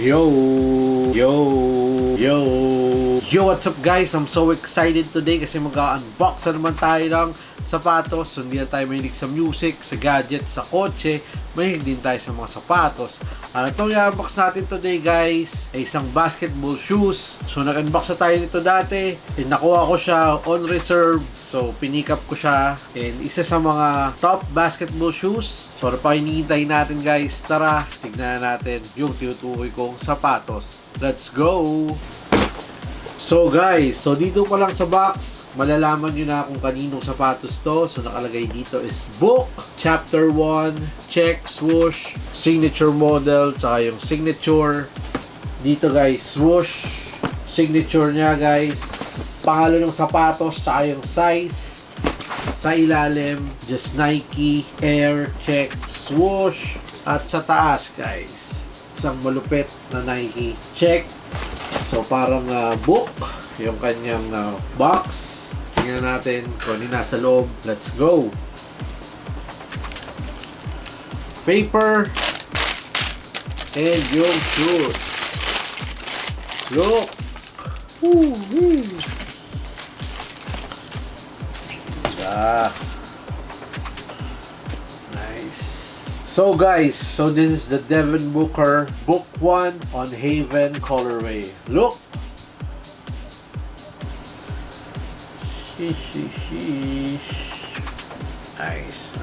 Yo, yo, yo. Yo, what's up guys? I'm so excited today kasi mag-unbox na naman tayo ng sapatos. So, hindi na tayo mahilig sa music, sa gadgets, sa kotse. Mahilig din tayo sa mga sapatos. Itong i-unbox natin today guys ay isang basketball shoes. So, nag-unbox na tayo nito dati. And nakuha ko siya on reserve. So, pinikap ko siya. And isa sa mga top basketball shoes. So, ano pa hinihintay natin guys? Tara, tignan natin yung tinutukoy kong sapatos. Let's go! So guys, dito pa lang sa box, malalaman nyo na kung kaninong sapatos to. So nakalagay dito is book, chapter 1, check, swoosh, signature model, tsaka yung signature. Dito guys, swoosh, signature nya guys, pangalan ng sapatos, tsaka yung size. Sa ilalim, just Nike, Air, check, swoosh. At sa taas guys, isang malupit na Nike, check. So, parang book, yung kanyang box. Tingnan natin kung ano nasa loob. Let's go! Paper. And yung shoes. Look! Woo-wee! Nice! So guys, this is the Devin Booker Book 1 on Haven colorway. Look! Sheesh. Nice.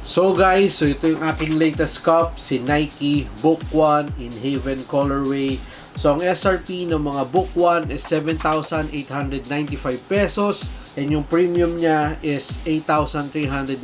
So guys, ito yung aking latest cup, si Nike Book 1 in Haven colorway. So ang SRP ng mga Book 1 is 7,895 pesos. And yung premium niya is 8,395.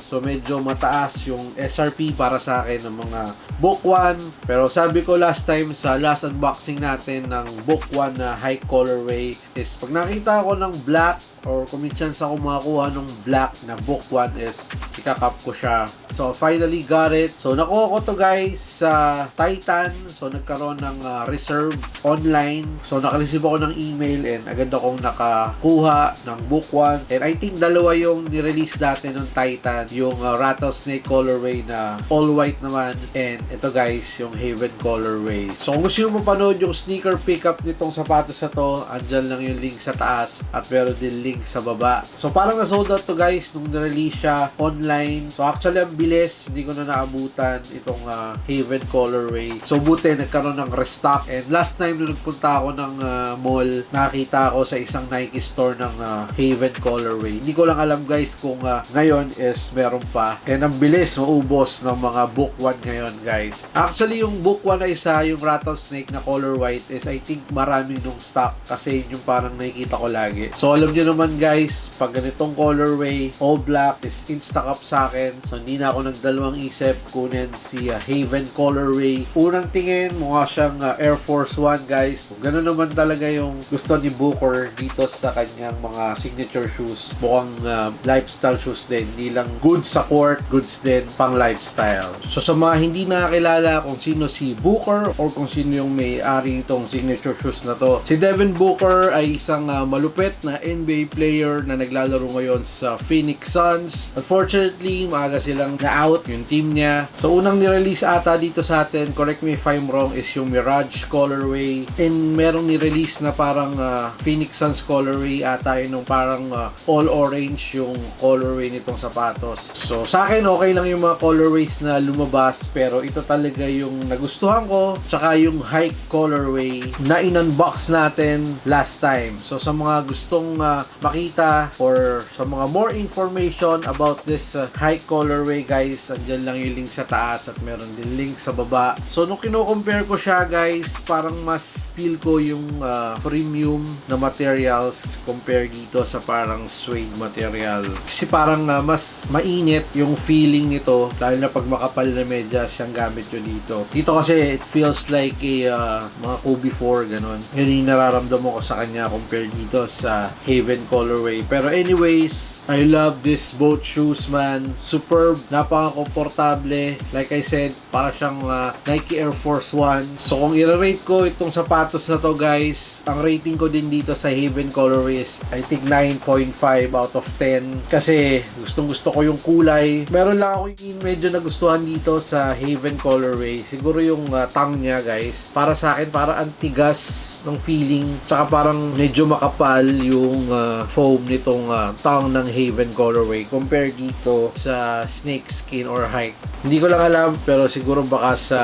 So medyo mataas yung SRP para sa akin ng mga Book 1. Pero sabi ko last time sa last unboxing natin ng Book 1 na high colorway is pag nakita ko ng black or kung may chance ako makakuha ng black na Book 1 is ikakap ko siya. So finally got it. So nakuha ko to guys sa Titan. So nagkaroon ng reserve online. So nakareceive ako ng email and agad akong nakakuha ng Book 1. And I think dalawa yung nirelease dati ng Titan. Yung rattlesnake colorway na all white naman. And ito guys, yung Haven colorway. So kung gusto nyo mapanood yung sneaker pickup nitong sapatos na to, andyan lang yung link sa taas at meron din link sa baba. So parang na-sold out to guys nung nirelease siya online. So actually ang bilis, hindi ko na naabutan itong Haven colorway. So buti nagkaroon ng restock. And last time nung nagpunta ako ng mall, nakita ako sa isang Nike store ng Haven colorway. Hindi ko lang alam guys kung ngayon is meron pa. And ang bilis maubos ng mga Book 1 ngayon guys. Actually yung Book 1 na isa, yung rattlesnake na color white is I think maraming nung stock kasi yung parang nakikita ko lagi. So alam nyo naman guys, pag ganitong colorway, all black is insta-cup sa akin. So hindi na ako nagdalawang isip kunin si Haven colorway. Unang tingin, mukha siyang Air Force 1 guys. So, ganun naman talaga yung gusto ni Booker dito sa kanyang mga signature shoes. Mukhang lifestyle shoes din. Hindi lang goods sa court, goods din pang lifestyle. So sa mga hindi nakakilala kung sino si Booker or kung sino yung may-ari nitong signature shoes na to, si Devin Booker ay isang malupit na NBA player na naglalaro ngayon sa Phoenix Suns. Unfortunately, maaga silang na-out yung team niya. So unang nirelease ata dito sa atin, correct me if I'm wrong, is yung Mirage colorway. And merong nirelease na parang Phoenix Suns colorway ata yun, yung parang all orange yung colorway nitong sapatos. So sa akin okay lang yung mga colorways na lumabas, pero ito talaga yung nagustuhan ko, tsaka yung high colorway na in-unbox natin last time. So sa mga gustong makita or sa mga more information about this high colorway guys, andyan lang yung link sa taas at meron din link sa baba. So nung kino-compare ko siya guys, parang mas feel ko yung premium na materials compare dito sa parang suede material. Kasi parang mas mainit yung feeling nito, lalo na pag makapal na medyas yung gamit nyo dito. Dito kasi it feels like a mga Kobe 4 ganon. Yun yung nararamdaman ko sa kanya compare dito sa Haven colorway. Pero anyways, I love this boat shoes, man. Superb, napaka-komportable. Like I said, para siyang Nike Air Force One. So kung i-rate ko itong sapatos na to, guys, ang rating ko din dito sa Haven colorway is I think 9.5 out of 10. Kasi gustong gusto ko yung kulay. Meron lang ako yung medyo nagustuhan dito sa Haven colorway. Siguro yung tongue niya, guys. Para sa akin, para antigas ng feeling. Tsaka parang medyo makapal yung foam nitong tongue ng Haven colorway compare dito sa snake skin or hike. Hindi ko lang alam, pero siguro baka sa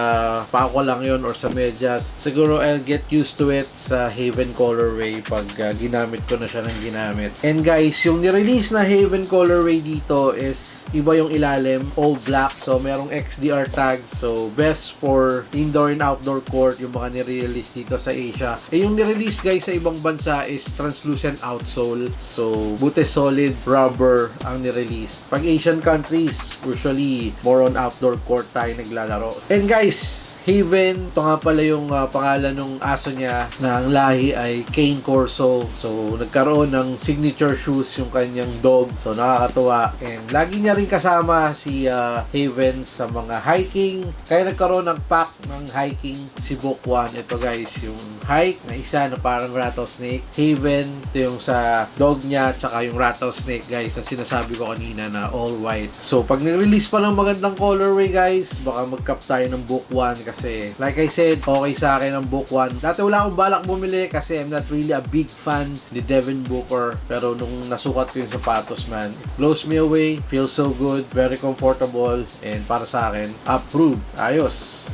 pako lang yon or sa medyas. Siguro I'll get used to it sa Haven colorway pag ginamit ko na siya ng ginamit. And guys, yung nirelease na Haven colorway dito is iba yung ilalim, all black. So merong XDR tag. So best for indoor and outdoor court yung mga nirelease dito sa Asia. Eh yung nirelease, guys, sa ibang bansa is translucent outsole. So buti solid rubber ang nirelease. Pag Asian countries, usually more on outdoor court tayo naglalaro. And guys, Haven, ito nga pala yung pangalan ng aso niya na ang lahi ay Cane Corso. So, nagkaroon ng signature shoes yung kanyang dog. So, nakakatuwa. And lagi niya rin kasama si Haven sa mga hiking. Kaya nagkaroon ng pack ng hiking si Book One. Ito, guys, yung hike na isa na parang rattlesnake. Haven, ito yung sa dog niya, tsaka yung rattlesnake, guys, na sinasabi ko kanina na all white. So, pag nag-release pa ng magandang colorway, guys, baka mag-cap tayo ng Book One kasi like I said, okay sa akin ang Book One. Dati wala akong balak bumili kasi I'm not really a big fan ni Devin Booker, pero nung nasukat ko yung sapatos, man, it blows me away, feels so good, very comfortable, and para sa akin, approved. Ayos.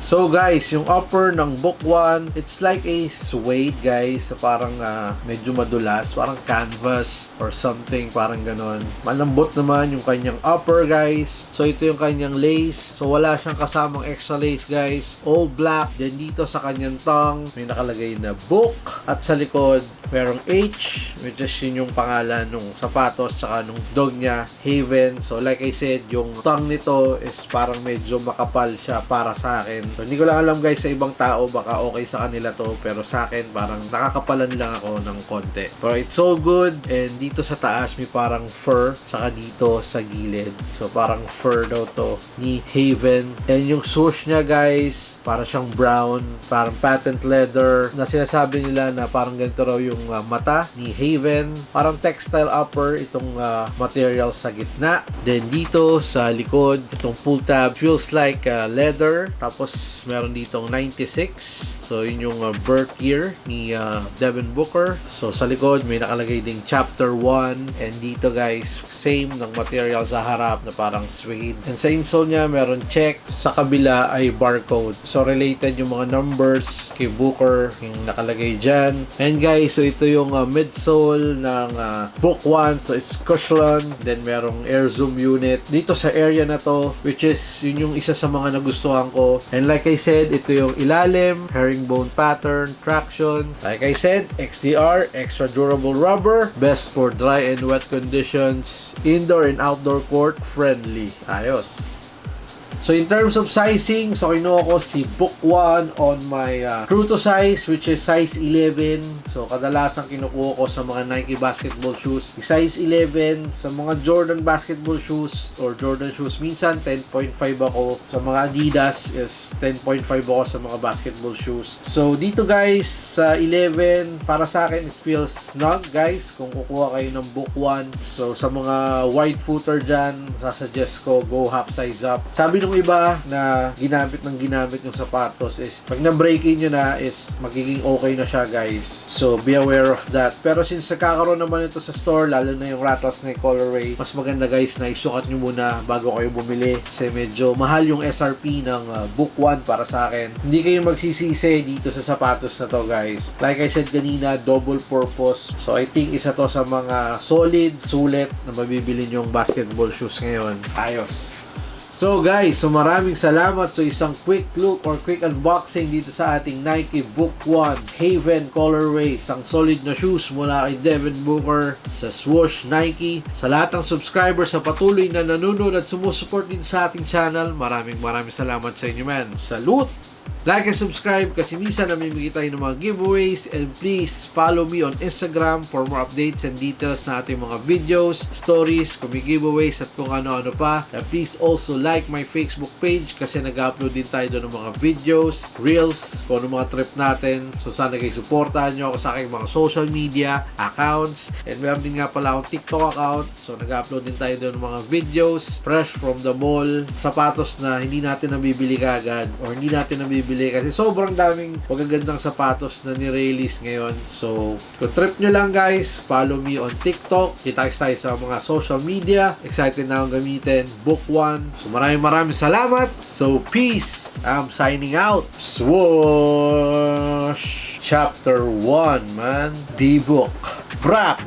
So guys, yung upper ng Book One, it's like a suede, guys. Parang medyo madulas, parang canvas or something, parang ganon. Malambot naman yung kanyang upper, guys. So ito yung kanyang lace. So wala siyang kasamang extra lace, guys. All black. Then dito sa kanyang tongue, may nakalagay na book. At sa likod, merong H, which is yun yung pangalan ng sapatos tsaka nung dog niya, Haven. So like I said, yung tongue nito is parang medyo makapal siya para sa akin. So, hindi ko lang alam, guys, sa ibang tao, baka okay sa kanila to, pero sa akin, parang nakakapalan lang ako ng konti. Pero it's so good, and dito sa taas, may parang fur, saka dito sa gilid. So, parang fur daw to ni Haven. And yung swoosh niya, guys, parang siyang brown, parang patent leather, na sinasabi nila na parang ganito raw yung mata ni Haven. Parang textile upper, itong material sa gitna. Then, dito sa likod, itong pull tab, feels like leather. Tapos, meron ditong 96. So, yun yung birth year ni Devin Booker. So, sa likod, may nakalagay ding chapter 1. And dito, guys, same ng material sa harap na parang suede. And sa insole niya, meron check. Sa kabila ay barcode. So, related yung mga numbers kay Booker, yung nakalagay dyan. And guys, so ito yung midsole ng Book One. So, it's cushion. Then, merong air zoom unit. Dito sa area na to, which is, yun yung isa sa mga nagustuhan ko. And like I said, ito yung ilalim, herringbone pattern, traction. Like I said, XDR, extra durable rubber, best for dry and wet conditions, indoor and outdoor court friendly. Ayos. So in terms of sizing, so kinuha ko si Book One on my true to size, which is size 11. So kadalasan kinukuha ko sa mga Nike basketball shoes, size 11. Sa mga Jordan basketball shoes or Jordan shoes, minsan 10.5 ako. Sa mga Adidas is 10.5 ako sa mga basketball shoes. So dito, guys, sa 11, para sa akin it feels snug, guys, kung kukuha kayo ng Book One. So sa mga wide footer dyan, sasuggest ko go half size up. Sabi nung iba na ginamit yung sapatos is pag na-break-in nyo na is magiging okay na siya, guys. So be aware of that. Pero since nakakaroon naman ito sa store, lalo na yung rattlesnake colorway, mas maganda, guys, na isukat nyo muna bago kayo bumili kasi medyo mahal yung SRP ng Book One para sa akin. Hindi kayo magsisisi dito sa sapatos na to, guys. Like I said kanina, double purpose. So I think isa to sa mga solid, sulit na mabibili nyong basketball shoes ngayon. Ayos. So guys, so maraming salamat sa isang quick look or quick unboxing dito sa ating Nike Book One Haven colorway. Isang solid na shoes mula kay Devin Booker sa swoosh Nike. Sa lahat ng subscribers sa patuloy na nanonood at sumusuport dito sa ating channel, maraming salamat sa inyo, man. Salute! Like and subscribe kasi minsan namimigay tayo ng mga giveaways, and please follow me on Instagram for more updates and details na ating mga videos, stories, kung may giveaways at kung ano-ano pa. And please also like my Facebook page kasi nag-upload din tayo doon ng mga videos, reels, kung ano mga trip natin. So sana guys, supportahan nyo ako sa aking mga social media accounts, and meron din nga pala akong TikTok account. So nag-upload din tayo doon ng mga videos fresh from the mall, sapatos na hindi natin nabibili kagad or hindi natin nabibili kasi sobrang daming magagandang sapatos na ni-release ngayon. So kung trip nyo lang guys, follow me on TikTok, kita tayo sa mga social media. Excited na akong gamitin Book One. So maraming salamat. So peace. I'm signing out. Swoosh. Chapter 1 man. D-Book. Brap.